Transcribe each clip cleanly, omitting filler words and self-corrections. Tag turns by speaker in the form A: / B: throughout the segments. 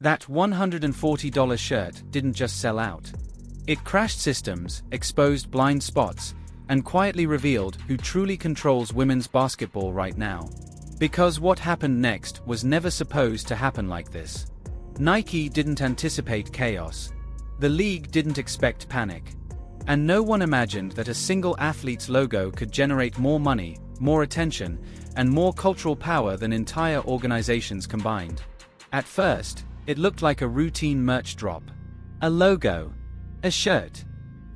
A: That $140 shirt didn't just sell out. It crashed systems, exposed blind spots, and quietly revealed who truly controls women's basketball right now. Because what happened next was never supposed to happen like this. Nike didn't anticipate chaos. The league didn't expect panic. And no one imagined that a single athlete's logo could generate more money, more attention, and more cultural power than entire organizations combined. At first, it looked like a routine merch drop. A logo. A shirt.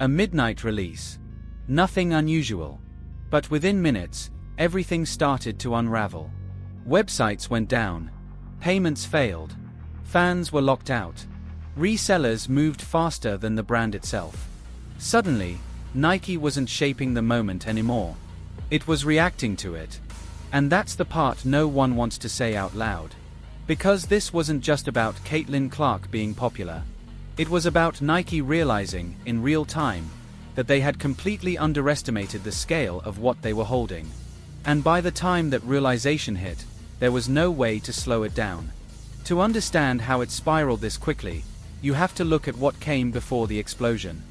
A: A midnight release. Nothing unusual. But within minutes, everything started to unravel. Websites went down. Payments failed. Fans were locked out. Resellers moved faster than the brand itself. Suddenly, Nike wasn't shaping the moment anymore. It was reacting to it. And that's the part no one wants to say out loud. Because this wasn't just about Caitlin Clark being popular. It was about Nike realizing, in real time, that they had completely underestimated the scale of what they were holding. And by the time that realization hit, there was no way to slow it down. To understand how it spiraled this quickly, you have to look at what came before the explosion.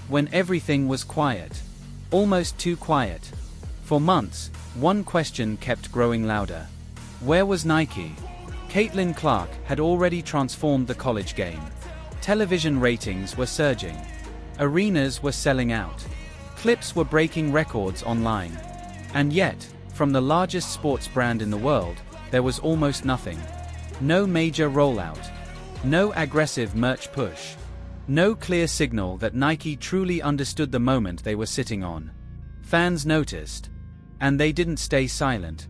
A: When everything was quiet. Almost too quiet. For months, one question kept growing louder. Where was Nike? Caitlin Clark had already transformed the college game. Television ratings were surging. Arenas were selling out. Clips were breaking records online. And yet, from the largest sports brand in the world, there was almost nothing. No major rollout. No aggressive merch push. No clear signal that Nike truly understood the moment they were sitting on. Fans noticed. And they didn't stay silent.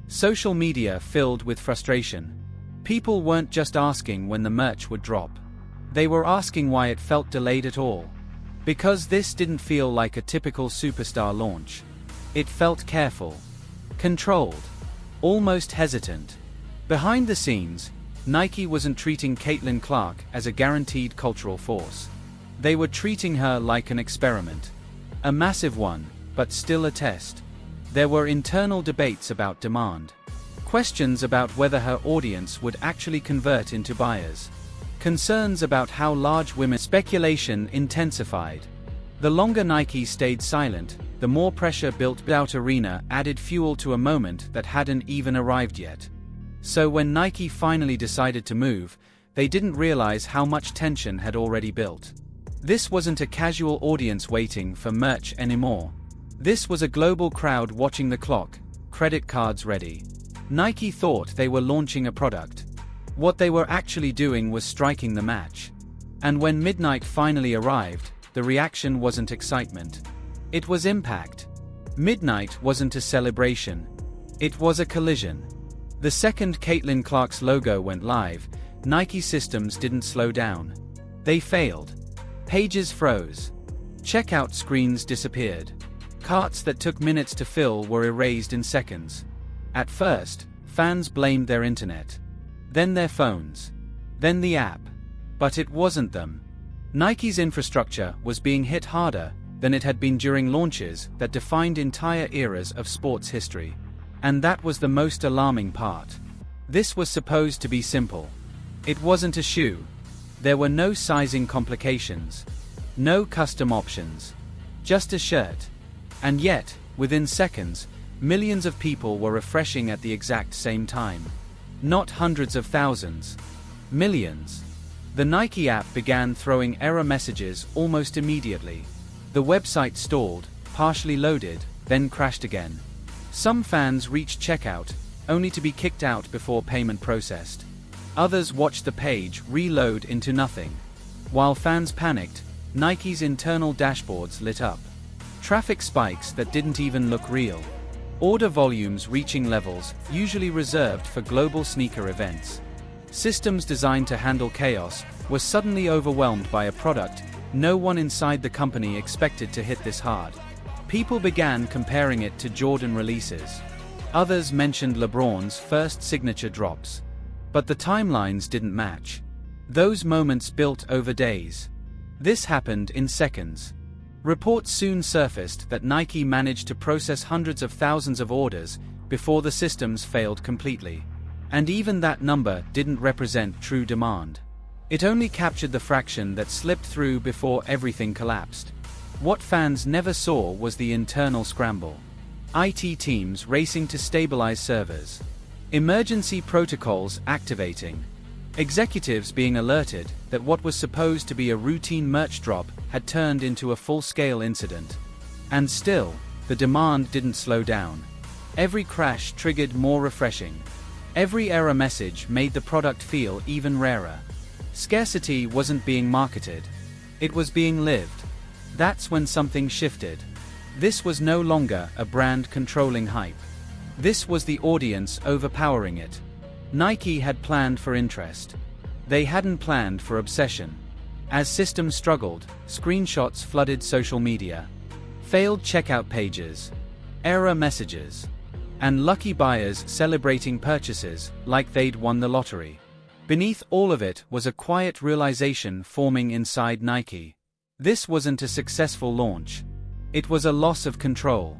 A: Social media filled with frustration. People weren't just asking when the merch would drop. They were asking why it felt delayed at all. Because this didn't feel like a typical superstar launch. It felt careful. Controlled. Almost hesitant. Behind the scenes, Nike wasn't treating Caitlin Clark as a guaranteed cultural force. They were treating her like an experiment. A massive one, but still a test. There were internal debates about demand. Questions about whether her audience would actually convert into buyers. Concerns about how large women's speculation intensified. The longer Nike stayed silent, the more pressure built out. Arena added fuel to a moment that hadn't even arrived yet. So when Nike finally decided to move, they didn't realize how much tension had already built. This wasn't a casual audience waiting for merch anymore. This was a global crowd watching the clock, credit cards ready. Nike thought they were launching a product. What they were actually doing was striking the match. And when midnight finally arrived, the reaction wasn't excitement. It was impact. Midnight wasn't a celebration. It was a collision. The second Caitlin Clark's logo went live, Nike systems didn't slow down. They failed. Pages froze. Checkout screens disappeared. Carts that took minutes to fill were erased in seconds. At first, fans blamed their internet. Then their phones. Then the app. But it wasn't them. Nike's infrastructure was being hit harder than it had been during launches that defined entire eras of sports history. And that was the most alarming part. This was supposed to be simple. It wasn't a shoe. There were no sizing complications. No custom options. Just a shirt. And yet, within seconds, millions of people were refreshing at the exact same time. Not hundreds of thousands. Millions. The Nike app began throwing error messages almost immediately. The website stalled, partially loaded, then crashed again. Some fans reached checkout, only to be kicked out before payment processed. Others watched the page reload into nothing. While fans panicked, Nike's internal dashboards lit up. Traffic spikes that didn't even look real. Order volumes reaching levels usually reserved for global sneaker events. Systems designed to handle chaos were suddenly overwhelmed by a product no one inside the company expected to hit this hard. People began comparing it to Jordan releases. Others mentioned LeBron's first signature drops. But the timelines didn't match. Those moments built over days. This happened in seconds. Reports soon surfaced that Nike managed to process hundreds of thousands of orders before the systems failed completely. And even that number didn't represent true demand. It only captured the fraction that slipped through before everything collapsed. What fans never saw was the internal scramble. IT teams racing to stabilize servers. Emergency protocols activating. Executives being alerted that what was supposed to be a routine merch drop had turned into a full-scale incident. And still, the demand didn't slow down. Every crash triggered more refreshing. Every error message made the product feel even rarer. Scarcity wasn't being marketed. It was being lived. That's when something shifted. This was no longer a brand controlling hype. This was the audience overpowering it. Nike had planned for interest. They hadn't planned for obsession. As systems struggled, screenshots flooded social media. Failed checkout pages. Error messages. And lucky buyers celebrating purchases like they'd won the lottery. Beneath all of it was a quiet realization forming inside Nike. This wasn't a successful launch. It was a loss of control.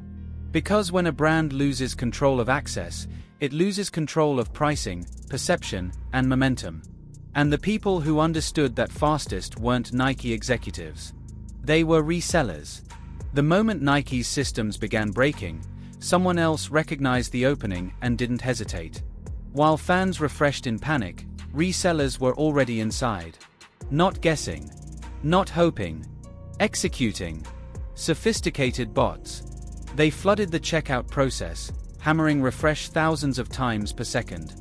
A: Because when a brand loses control of access, it loses control of pricing, perception, and momentum. And the people who understood that fastest weren't Nike executives. They were resellers. The moment Nike's systems began breaking, someone else recognized the opening and didn't hesitate. While fans refreshed in panic, resellers were already inside. Not guessing. Not hoping. Executing. Sophisticated bots. They flooded the checkout process, hammering refresh thousands of times per second.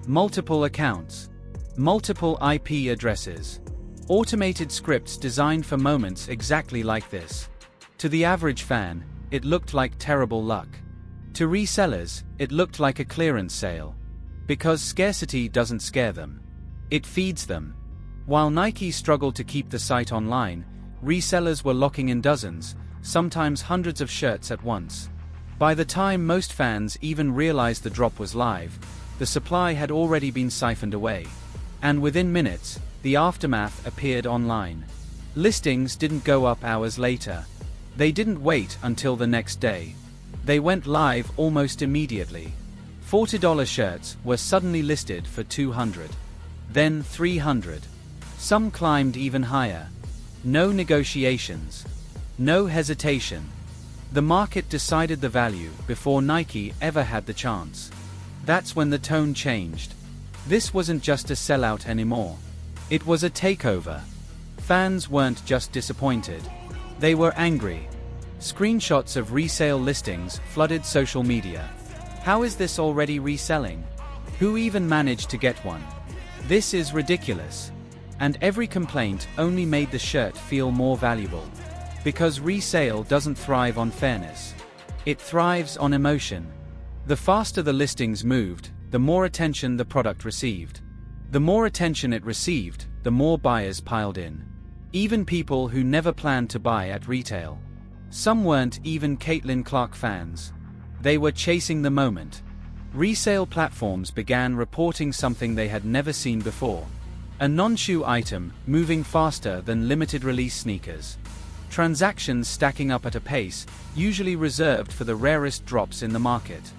A: Multiple accounts. Multiple IP addresses. Automated scripts designed for moments exactly like this. To the average fan, it looked like terrible luck. To resellers, it looked like a clearance sale. Because scarcity doesn't scare them. It feeds them. While Nike struggled to keep the site online, resellers were locking in dozens, sometimes hundreds of shirts at once. By the time most fans even realized the drop was live, the supply had already been siphoned away. And within minutes, the aftermath appeared online. Listings didn't go up hours later. They didn't wait until the next day. They went live almost immediately. $40 shirts were suddenly listed for $200. Then $300. Some climbed even higher. No negotiations. No hesitation. The market decided the value before Nike ever had the chance. That's when the tone changed. This wasn't just a sellout anymore. It was a takeover. Fans weren't just disappointed. They were angry. Screenshots of resale listings flooded social media. How is this already reselling? Who even managed to get one? This is ridiculous. And every complaint only made the shirt feel more valuable. Because resale doesn't thrive on fairness. It thrives on emotion. The faster the listings moved, the more attention the product received. The more attention it received, the more buyers piled in. Even people who never planned to buy at retail. Some weren't even Caitlin Clark fans. They were chasing the moment. Resale platforms began reporting something they had never seen before. A non-shoe item moving faster than limited release sneakers. Transactions stacking up at a pace usually reserved for the rarest drops in the market.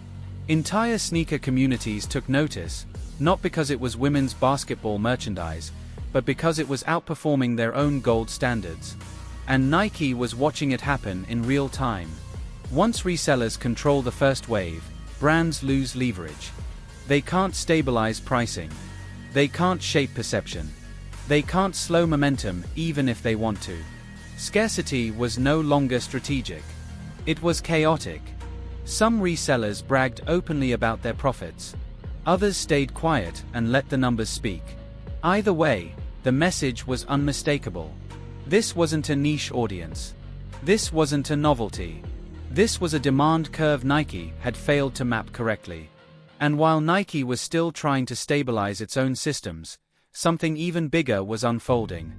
A: Entire sneaker communities took notice, not because it was women's basketball merchandise, but because it was outperforming their own gold standards. And Nike was watching it happen in real time. Once resellers control the first wave, brands lose leverage. They can't stabilize pricing. They can't shape perception. They can't slow momentum even if they want to. Scarcity was no longer strategic. It was chaotic. Some resellers bragged openly about their profits. Others stayed quiet and let the numbers speak. Either way, the message was unmistakable. This wasn't a niche audience. This wasn't a novelty. This was a demand curve Nike had failed to map correctly. And while Nike was still trying to stabilize its own systems, something even bigger was unfolding.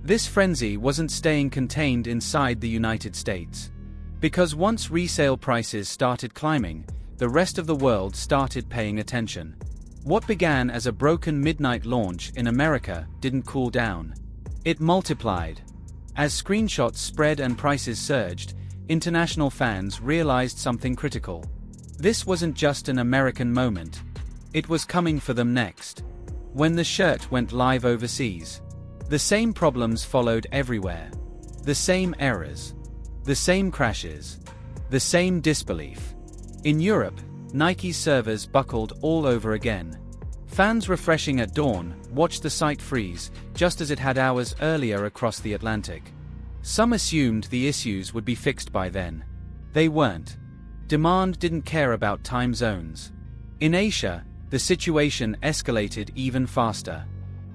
A: This frenzy wasn't staying contained inside the United States. Because once resale prices started climbing, the rest of the world started paying attention. What began as a broken midnight launch in America didn't cool down. It multiplied. As screenshots spread and prices surged, international fans realized something critical. This wasn't just an American moment. It was coming for them next. When the shirt went live overseas, The same problems followed everywhere. The same errors. The same crashes. The same disbelief. In Europe, Nike's servers buckled all over again. Fans refreshing at dawn watched the site freeze, just as it had hours earlier across the Atlantic. Some assumed the issues would be fixed by then. They weren't. Demand didn't care about time zones. In Asia, the situation escalated even faster.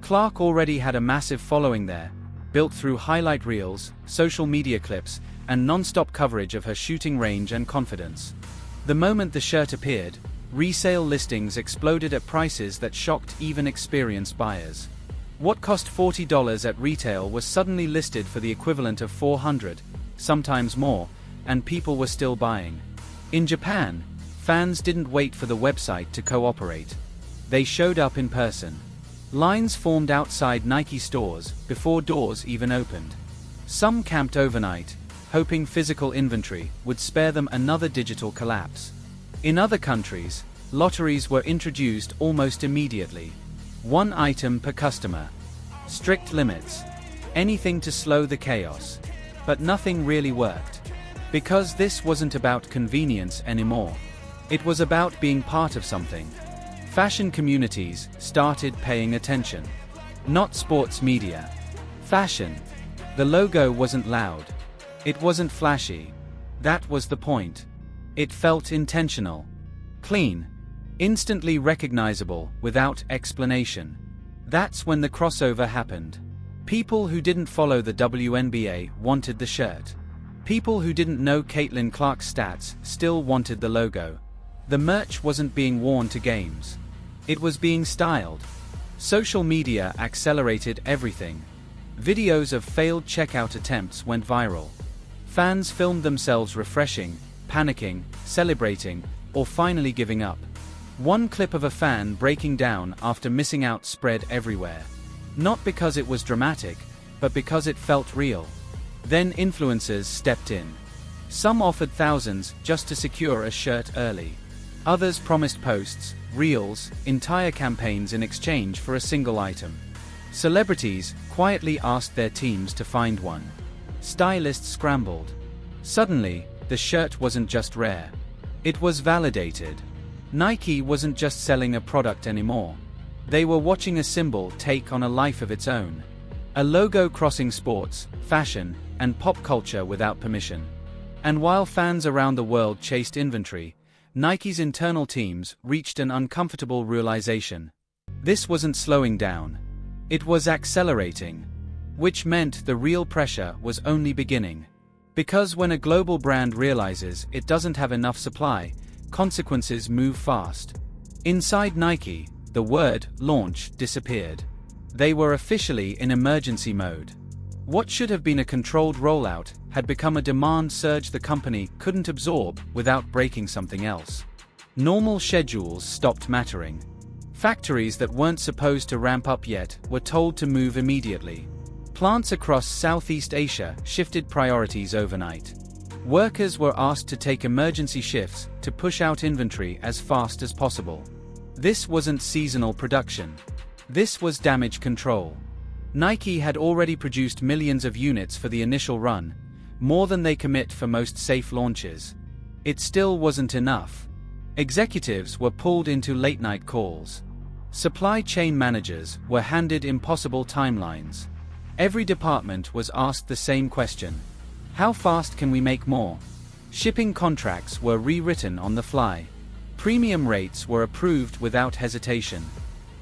A: Clark already had a massive following there, built through highlight reels, social media clips, and non-stop coverage of her shooting range and confidence. The moment the shirt appeared, resale listings exploded at prices that shocked even experienced buyers. What cost $40 at retail was suddenly listed for the equivalent of $400, sometimes more, and people were still buying. In Japan, fans didn't wait for the website to cooperate. They showed up in person. Lines formed outside Nike stores before doors even opened. Some camped overnight, hoping physical inventory would spare them another digital collapse. In other countries, lotteries were introduced almost immediately. One item per customer. Strict limits. Anything to slow the chaos. But nothing really worked. Because this wasn't about convenience anymore. It was about being part of something. Fashion communities started paying attention. Not sports media. Fashion. The logo wasn't loud. It wasn't flashy. That was the point. It felt intentional. Clean. Instantly recognizable without explanation. That's when the crossover happened. People who didn't follow the WNBA wanted the shirt. People who didn't know Caitlin Clark's stats still wanted the logo. The merch wasn't being worn to games. It was being styled. Social media accelerated everything. Videos of failed checkout attempts went viral. Fans filmed themselves refreshing, panicking, celebrating, or finally giving up. One clip of a fan breaking down after missing out spread everywhere. Not because it was dramatic, but because it felt real. Then influencers stepped in. Some offered thousands just to secure a shirt early. Others promised posts, reels, entire campaigns in exchange for a single item. Celebrities quietly asked their teams to find one. Stylists scrambled. Suddenly, the shirt wasn't just rare. It was validated. Nike wasn't just selling a product anymore. They were watching a symbol take on a life of its own. A logo crossing sports, fashion, and pop culture without permission. And while fans around the world chased inventory, Nike's internal teams reached an uncomfortable realization. This wasn't slowing down. It was accelerating. Which meant the real pressure was only beginning. Because when a global brand realizes it doesn't have enough supply, consequences move fast. Inside Nike, the word launch disappeared. They were officially in emergency mode. What should have been a controlled rollout had become a demand surge the company couldn't absorb without breaking something else. Normal schedules stopped mattering. Factories that weren't supposed to ramp up yet were told to move immediately. Plants across Southeast Asia shifted priorities overnight. Workers were asked to take emergency shifts to push out inventory as fast as possible. This wasn't seasonal production. This was damage control. Nike had already produced millions of units for the initial run, more than they commit for most safe launches. It still wasn't enough. Executives were pulled into late-night calls. Supply chain managers were handed impossible timelines. Every department was asked the same question. How fast can we make more? Shipping contracts were rewritten on the fly. Premium rates were approved without hesitation.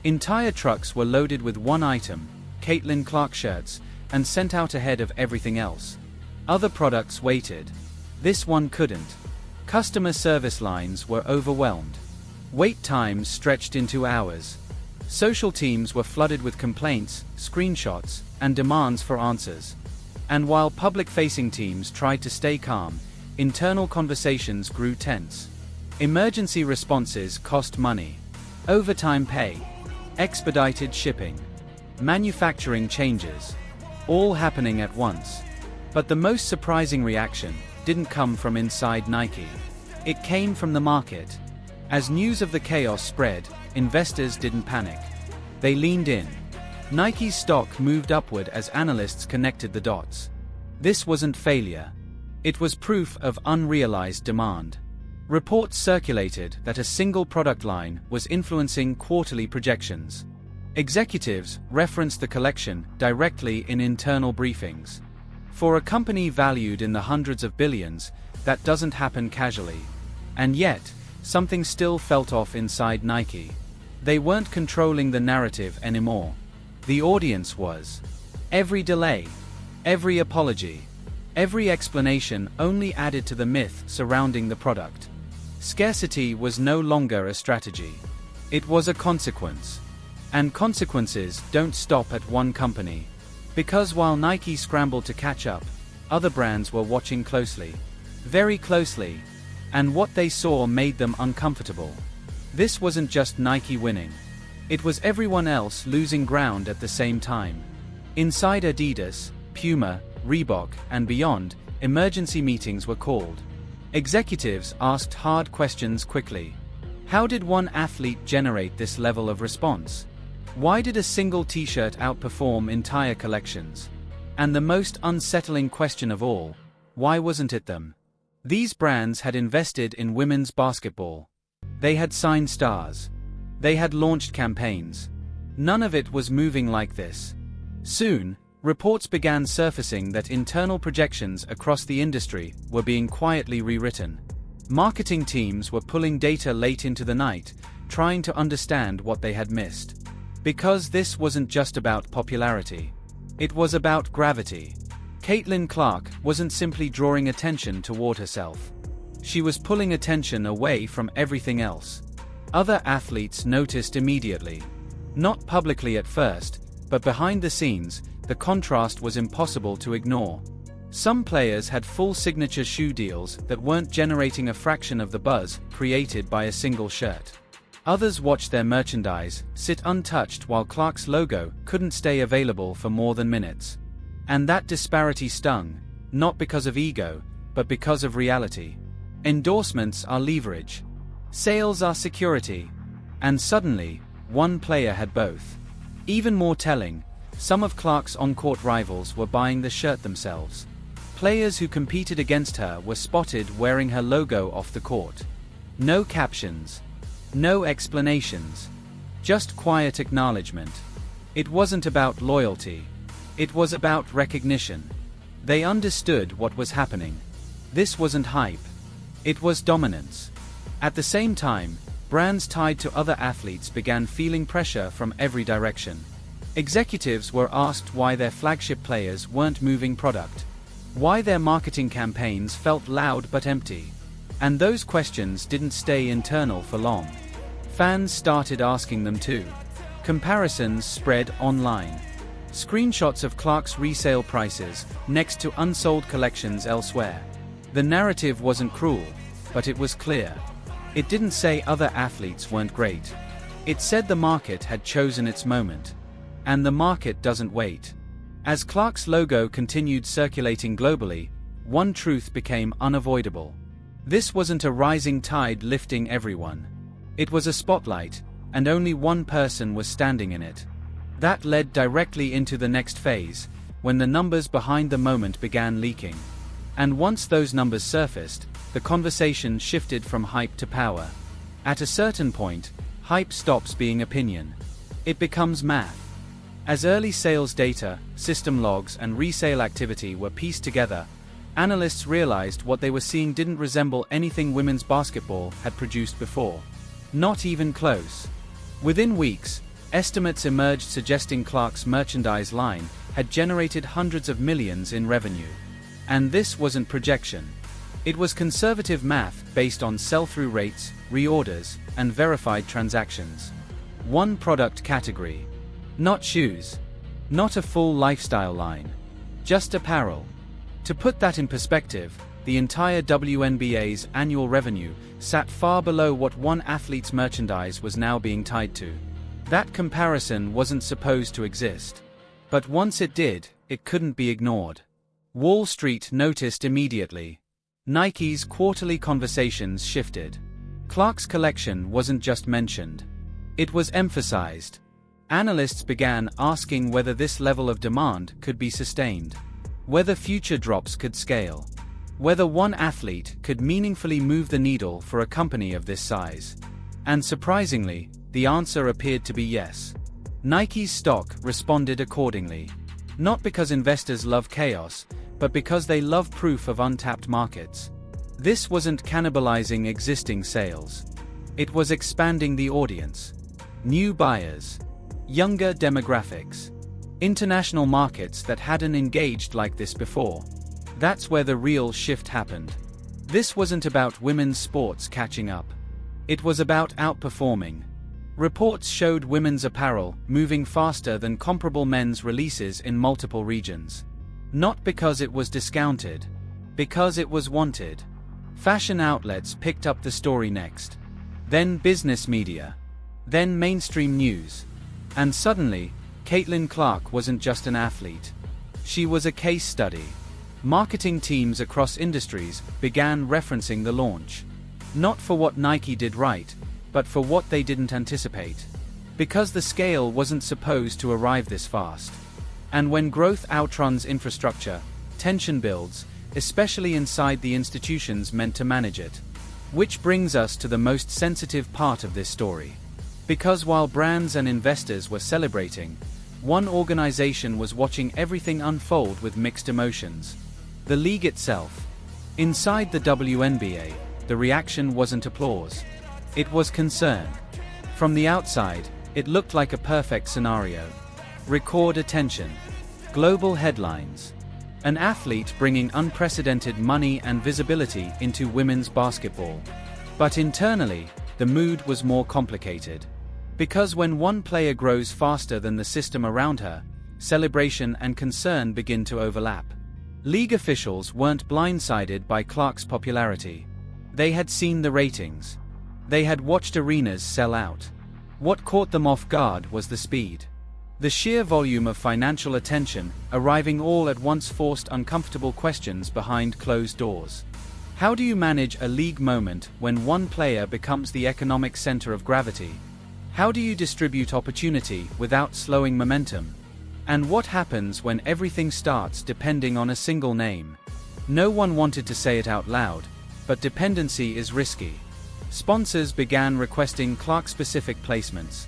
A: Entire trucks were loaded with one item, Caitlin Clark shirts, and sent out ahead of everything else. Other products waited. This one couldn't. Customer service lines were overwhelmed. Wait times stretched into hours. Social teams were flooded with complaints, screenshots, and demands for answers. And while public-facing teams tried to stay calm, internal conversations grew tense. Emergency responses cost money. Overtime pay. Expedited shipping. Manufacturing changes. All happening at once. But the most surprising reaction didn't come from inside Nike. It came from the market. As news of the chaos spread, investors didn't panic. They leaned in. Nike's stock moved upward as analysts connected the dots. This wasn't failure. It was proof of unrealized demand. Reports circulated that a single product line was influencing quarterly projections. Executives referenced the collection directly in internal briefings. For a company valued in the hundreds of billions, that doesn't happen casually. And yet, something still felt off inside Nike. They weren't controlling the narrative anymore. The audience was. Every delay, every apology, every explanation only added to the myth surrounding the product. Scarcity was no longer a strategy. It was a consequence. And consequences don't stop at one company. Because while Nike scrambled to catch up, other brands were watching closely. Very closely. And what they saw made them uncomfortable. This wasn't just Nike winning. It was everyone else losing ground at the same time. Inside Adidas, Puma, Reebok, and beyond, emergency meetings were called. Executives asked hard questions quickly. How did one athlete generate this level of response? Why did a single t-shirt outperform entire collections? And the most unsettling question of all, why wasn't it them? These brands had invested in women's basketball. They had signed stars. They had launched campaigns. None of it was moving like this. Soon, reports began surfacing that internal projections across the industry were being quietly rewritten. Marketing teams were pulling data late into the night, trying to understand what they had missed. Because this wasn't just about popularity. It was about gravity. Caitlin Clark wasn't simply drawing attention toward herself. She was pulling attention away from everything else. Other athletes noticed immediately. Not publicly at first, but behind the scenes, the contrast was impossible to ignore. Some players had full signature shoe deals that weren't generating a fraction of the buzz created by a single shirt. Others watched their merchandise sit untouched while Clark's logo couldn't stay available for more than minutes. And that disparity stung, not because of ego, but because of reality. Endorsements are leverage. Sales are security. And suddenly, one player had both. Even more telling, some of Clark's on-court rivals were buying the shirt themselves. Players who competed against her were spotted wearing her logo off the court. No captions. No explanations. Just quiet acknowledgement. It wasn't about loyalty. It was about recognition. They understood what was happening. This wasn't hype. It was dominance. At the same time, brands tied to other athletes began feeling pressure from every direction. Executives were asked why their flagship players weren't moving product. Why their marketing campaigns felt loud but empty. And those questions didn't stay internal for long. Fans started asking them too. Comparisons spread online. Screenshots of Clark's resale prices next to unsold collections elsewhere. The narrative wasn't cruel, but it was clear. It didn't say other athletes weren't great. It said the market had chosen its moment. And the market doesn't wait. As Clark's logo continued circulating globally, one truth became unavoidable. This wasn't a rising tide lifting everyone. It was a spotlight, and only one person was standing in it. That led directly into the next phase, when the numbers behind the moment began leaking. And once those numbers surfaced, the conversation shifted from hype to power. At a certain point, hype stops being opinion. It becomes math. As early sales data, system logs, and resale activity were pieced together, analysts realized what they were seeing didn't resemble anything women's basketball had produced before. Not even close. Within weeks, estimates emerged suggesting Clark's merchandise line had generated hundreds of millions in revenue. And this wasn't projection. It was conservative math based on sell-through rates, reorders, and verified transactions. One product category. Not shoes. Not a full lifestyle line. Just apparel. To put that in perspective, the entire WNBA's annual revenue sat far below what one athlete's merchandise was now being tied to. That comparison wasn't supposed to exist. But once it did, it couldn't be ignored. Wall Street noticed immediately. Nike's quarterly conversations shifted. Clark's collection wasn't just mentioned. It was emphasized. Analysts began asking whether this level of demand could be sustained, whether future drops could scale, whether one athlete could meaningfully move the needle for a company of this size. And surprisingly, the answer appeared to be yes. Nike's stock responded accordingly. Not because investors love chaos, but because they love proof of untapped markets. This wasn't cannibalizing existing sales. It was expanding the audience. New buyers. Younger demographics. International markets that hadn't engaged like this before. That's where the real shift happened. This wasn't about women's sports catching up. It was about outperforming. Reports showed women's apparel moving faster than comparable men's releases in multiple regions. Not because it was discounted, because it was wanted. Fashion outlets picked up the story next. Then business media. Then mainstream news. And suddenly, Caitlin Clark wasn't just an athlete. She was a case study. Marketing teams across industries began referencing the launch. Not for what Nike did right, but for what they didn't anticipate. Because the scale wasn't supposed to arrive this fast. And when growth outruns infrastructure, tension builds, especially inside the institutions meant to manage it. Which brings us to the most sensitive part of this story. Because while brands and investors were celebrating, one organization was watching everything unfold with mixed emotions. The league itself. Inside the WNBA, the reaction wasn't applause. It was concern. From the outside, it looked like a perfect scenario. Record attention. Global headlines. An athlete bringing unprecedented money and visibility into women's basketball. But internally, the mood was more complicated. Because when one player grows faster than the system around her, celebration and concern begin to overlap. League officials weren't blindsided by Clark's popularity. They had seen the ratings. They had watched arenas sell out. What caught them off guard was the speed. The sheer volume of financial attention arriving all at once forced uncomfortable questions behind closed doors. How do you manage a league moment when one player becomes the economic center of gravity? How do you distribute opportunity without slowing momentum? And what happens when everything starts depending on a single name? No one wanted to say it out loud, but dependency is risky. Sponsors began requesting Clark-specific placements.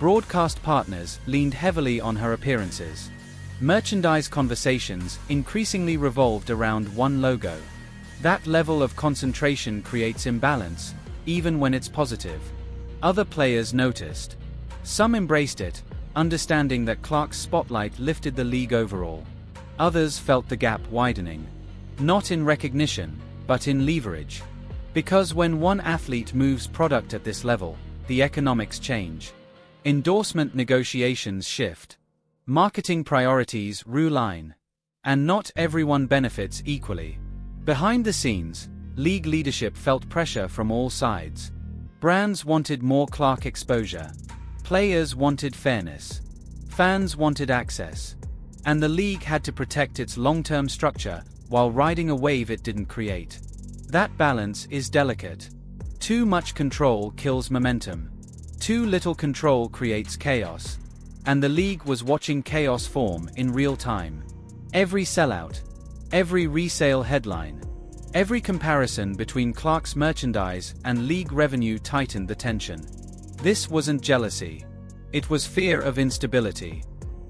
A: Broadcast partners leaned heavily on her appearances. Merchandise conversations increasingly revolved around one logo. That level of concentration creates imbalance, even when it's positive. Other players noticed. Some embraced it, understanding that Clark's spotlight lifted the league overall. Others felt the gap widening. Not in recognition, but in leverage. Because when one athlete moves product at this level, the economics change. Endorsement negotiations shift. Marketing priorities realign. And not everyone benefits equally. Behind the scenes, league leadership felt pressure from all sides. Brands wanted more Clark exposure. Players wanted fairness. Fans wanted access. And the league had to protect its long-term structure while riding a wave it didn't create. That balance is delicate. Too much control kills momentum. Too little control creates chaos. And the league was watching chaos form in real time. Every sellout, every resale headline, every comparison between Clark's merchandise and league revenue tightened the tension. This wasn't jealousy. It was fear of instability.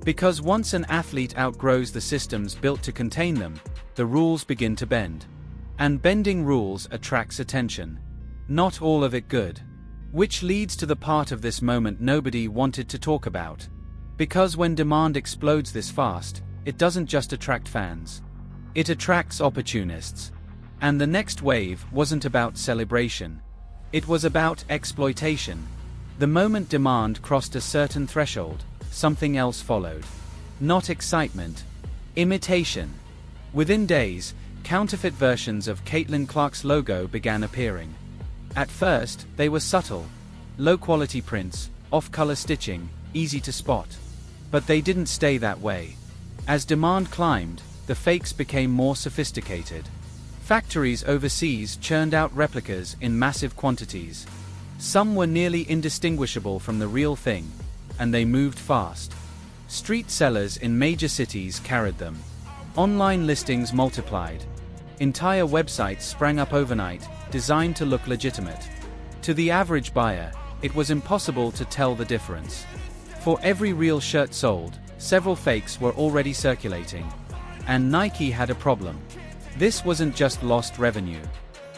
A: Because once an athlete outgrows the systems built to contain them, the rules begin to bend. And bending rules attracts attention. Not all of it good. Which leads to the part of this moment nobody wanted to talk about. Because when demand explodes this fast, it doesn't just attract fans. It attracts opportunists. And the next wave wasn't about celebration. It was about exploitation. The moment demand crossed a certain threshold, something else followed. Not excitement. Imitation. Within days, counterfeit versions of Caitlin Clark's logo began appearing. At first, they were subtle. Low-quality prints, off-color stitching, easy to spot. But they didn't stay that way. As demand climbed, the fakes became more sophisticated. Factories overseas churned out replicas in massive quantities. Some were nearly indistinguishable from the real thing. and they moved fast. Street sellers in major cities carried them. Online listings multiplied. Entire websites sprang up overnight, designed to look legitimate. To the average buyer, it was impossible to tell the difference. For every real shirt sold, several fakes were already circulating. And Nike had a problem. This wasn't just lost revenue.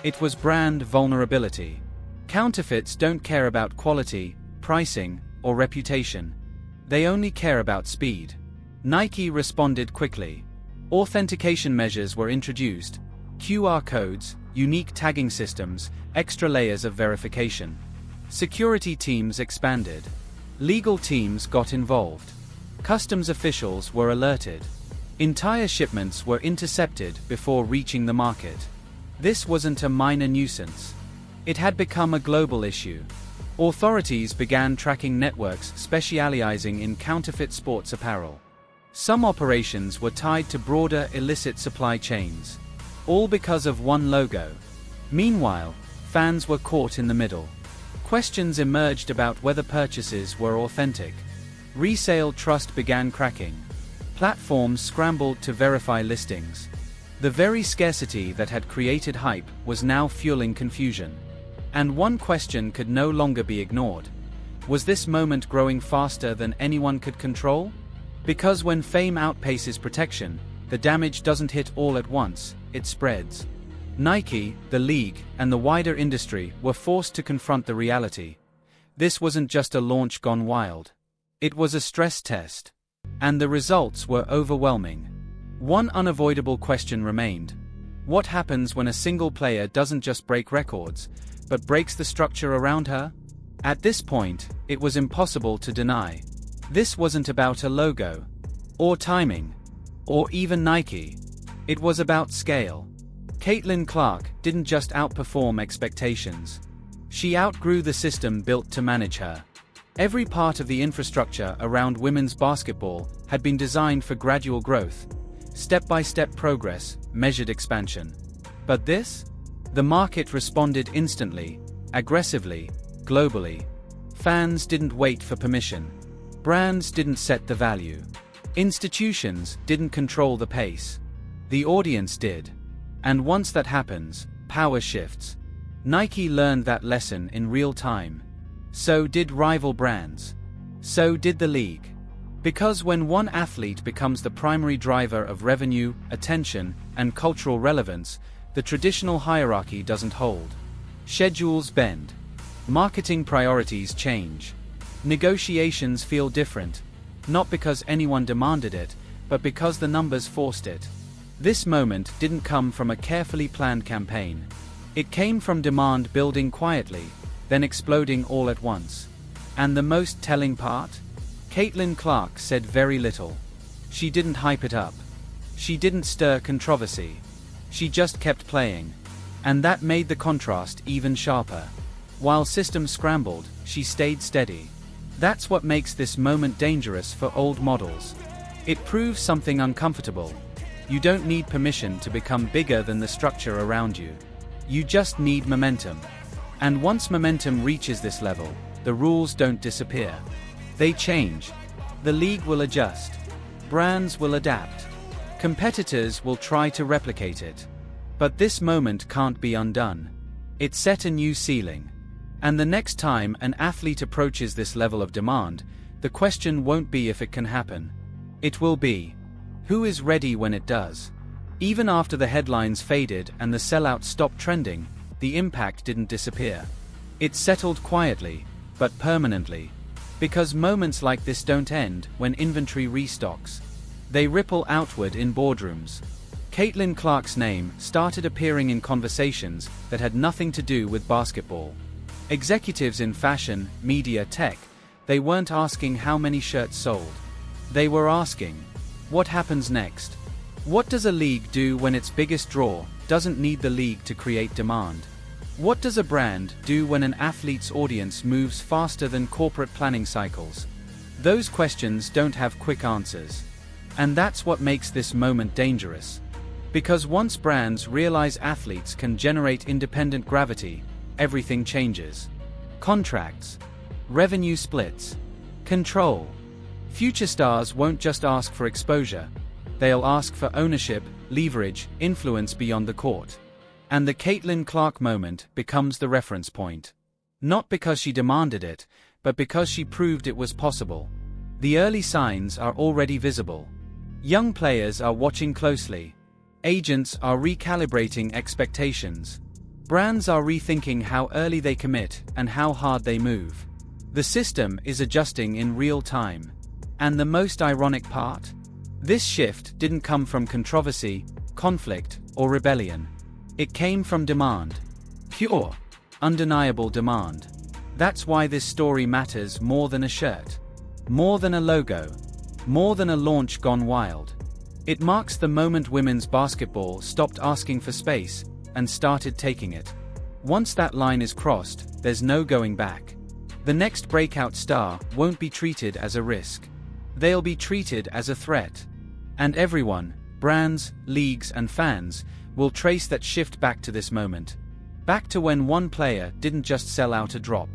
A: It was brand vulnerability. Counterfeits don't care about quality, pricing, or reputation. They only care about speed. Nike responded quickly. Authentication measures were introduced, QR codes, unique tagging systems, extra layers of verification. Security teams expanded. Legal teams got involved. Customs officials were alerted. Entire shipments were intercepted before reaching the market. This wasn't a minor nuisance. It had become a global issue. Authorities began tracking networks specializing in counterfeit sports apparel. Some operations were tied to broader illicit supply chains. All because of one logo. Meanwhile, fans were caught in the middle. Questions emerged about whether purchases were authentic. Resale trust began cracking. Platforms scrambled to verify listings. The very scarcity that had created hype was now fueling confusion. And one question could no longer be ignored. Was this moment growing faster than anyone could control? Because when fame outpaces protection, the damage doesn't hit all at once, it spreads. Nike, the league, and the wider industry were forced to confront the reality. This wasn't just a launch gone wild. It was a stress test. And the results were overwhelming. One unavoidable question remained. What happens when a single player doesn't just break records, but breaks the structure around her? At this point, it was impossible to deny. This wasn't about a logo, or timing, or even Nike. It was about scale. Caitlin Clark didn't just outperform expectations. She outgrew the system built to manage her. Every part of the infrastructure around women's basketball had been designed for gradual growth, step-by-step progress, measured expansion. But this? The market responded instantly, aggressively, globally. Fans didn't wait for permission. Brands didn't set the value. Institutions didn't control the pace. The audience did. And once that happens, power shifts. Nike learned that lesson in real time. So did rival brands. So did the league. Because when one athlete becomes the primary driver of revenue, attention, and cultural relevance, the traditional hierarchy doesn't hold. Schedules bend. Marketing priorities change. Negotiations feel different, not because anyone demanded it, but because the numbers forced it. This moment didn't come from a carefully planned campaign. It came from demand building quietly, then exploding all at once. And the most telling part? Caitlin Clark said very little. She didn't hype it up. She didn't stir controversy. She just kept playing. And that made the contrast even sharper. While systems scrambled, she stayed steady. That's what makes this moment dangerous for old models. It proves something uncomfortable. You don't need permission to become bigger than the structure around you. You just need momentum. And once momentum reaches this level, the rules don't disappear. They change. The league will adjust. Brands will adapt. Competitors will try to replicate it. But this moment can't be undone. It set a new ceiling. And the next time an athlete approaches this level of demand, the question won't be if it can happen. It will be, who is ready when it does? Even after the headlines faded and the sellout stopped trending, the impact didn't disappear. It settled quietly, but permanently. Because moments like this don't end when inventory restocks. They ripple outward in boardrooms. Caitlin Clark's name started appearing in conversations that had nothing to do with basketball. Executives in fashion, media, tech, they weren't asking how many shirts sold. They were asking, what happens next? What does a league do when its biggest draw doesn't need the league to create demand? What does a brand do when an athlete's audience moves faster than corporate planning cycles? Those questions don't have quick answers. And that's what makes this moment dangerous. Because once brands realize athletes can generate independent gravity, everything changes. Contracts, revenue splits, Control. Future stars won't just ask for exposure. They'll ask for ownership, leverage, influence beyond the court. And the Caitlin Clark moment becomes the reference point. Not because she demanded it, but because she proved it was possible. The early signs are already visible. Young players are watching closely. Agents are recalibrating expectations. Brands are rethinking how early they commit and how hard they move. The system is adjusting in real time. And the most ironic part? This shift didn't come from controversy, conflict, or rebellion. It came from demand. Pure, undeniable demand. That's why this story matters more than a shirt. More than a logo. More than a launch gone wild. It marks the moment women's basketball stopped asking for space and started taking it. Once that line is crossed, there's no going back. The next breakout star won't be treated as a risk. They'll be treated as a threat. And everyone, brands, leagues, and fans, will trace that shift back to this moment. Back to when one player didn't just sell out a drop.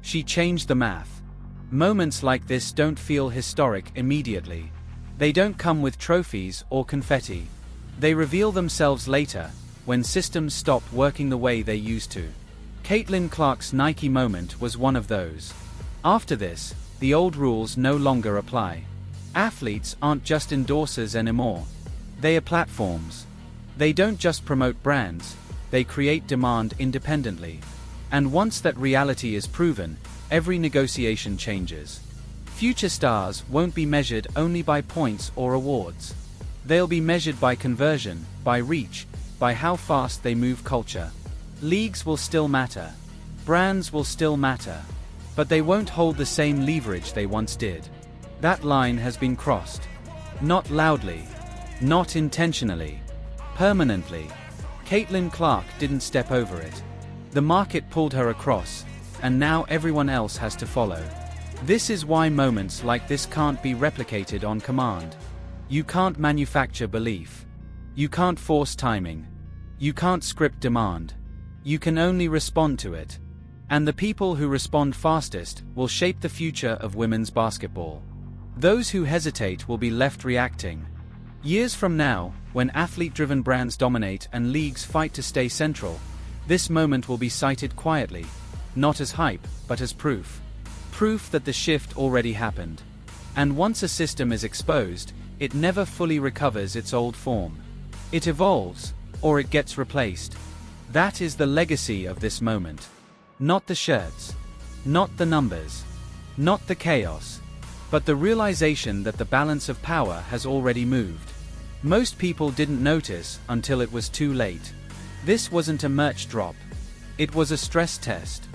A: She changed the math. Moments like this don't feel historic immediately. They don't come with trophies or confetti. They reveal themselves later, when systems stop working the way they used to. Caitlin Clark's Nike moment was one of those. After this, the old rules no longer apply. Athletes aren't just endorsers anymore. They are platforms. They don't just promote brands, they create demand independently. And once that reality is proven, every negotiation changes. Future stars won't be measured only by points or awards. They'll be measured by conversion, by reach, by how fast they move culture. Leagues will still matter. Brands will still matter. But they won't hold the same leverage they once did. That line has been crossed. Not loudly. Not intentionally. Permanently. Caitlin Clark didn't step over it. The market pulled her across, and now everyone else has to follow. This is why moments like this can't be replicated on command. You can't manufacture belief. You can't force timing. You can't script demand. You can only respond to it. And the people who respond fastest will shape the future of women's basketball. Those who hesitate will be left reacting. Years from now, when athlete-driven brands dominate and leagues fight to stay central, this moment will be cited quietly, not as hype, but as proof. Proof that the shift already happened. And once a system is exposed, it never fully recovers its old form. It evolves, or it gets replaced. That is the legacy of this moment. Not the shirts. Not the numbers. Not the chaos. But the realization that the balance of power has already moved. Most people didn't notice until it was too late. This wasn't a merch drop. It was a stress test.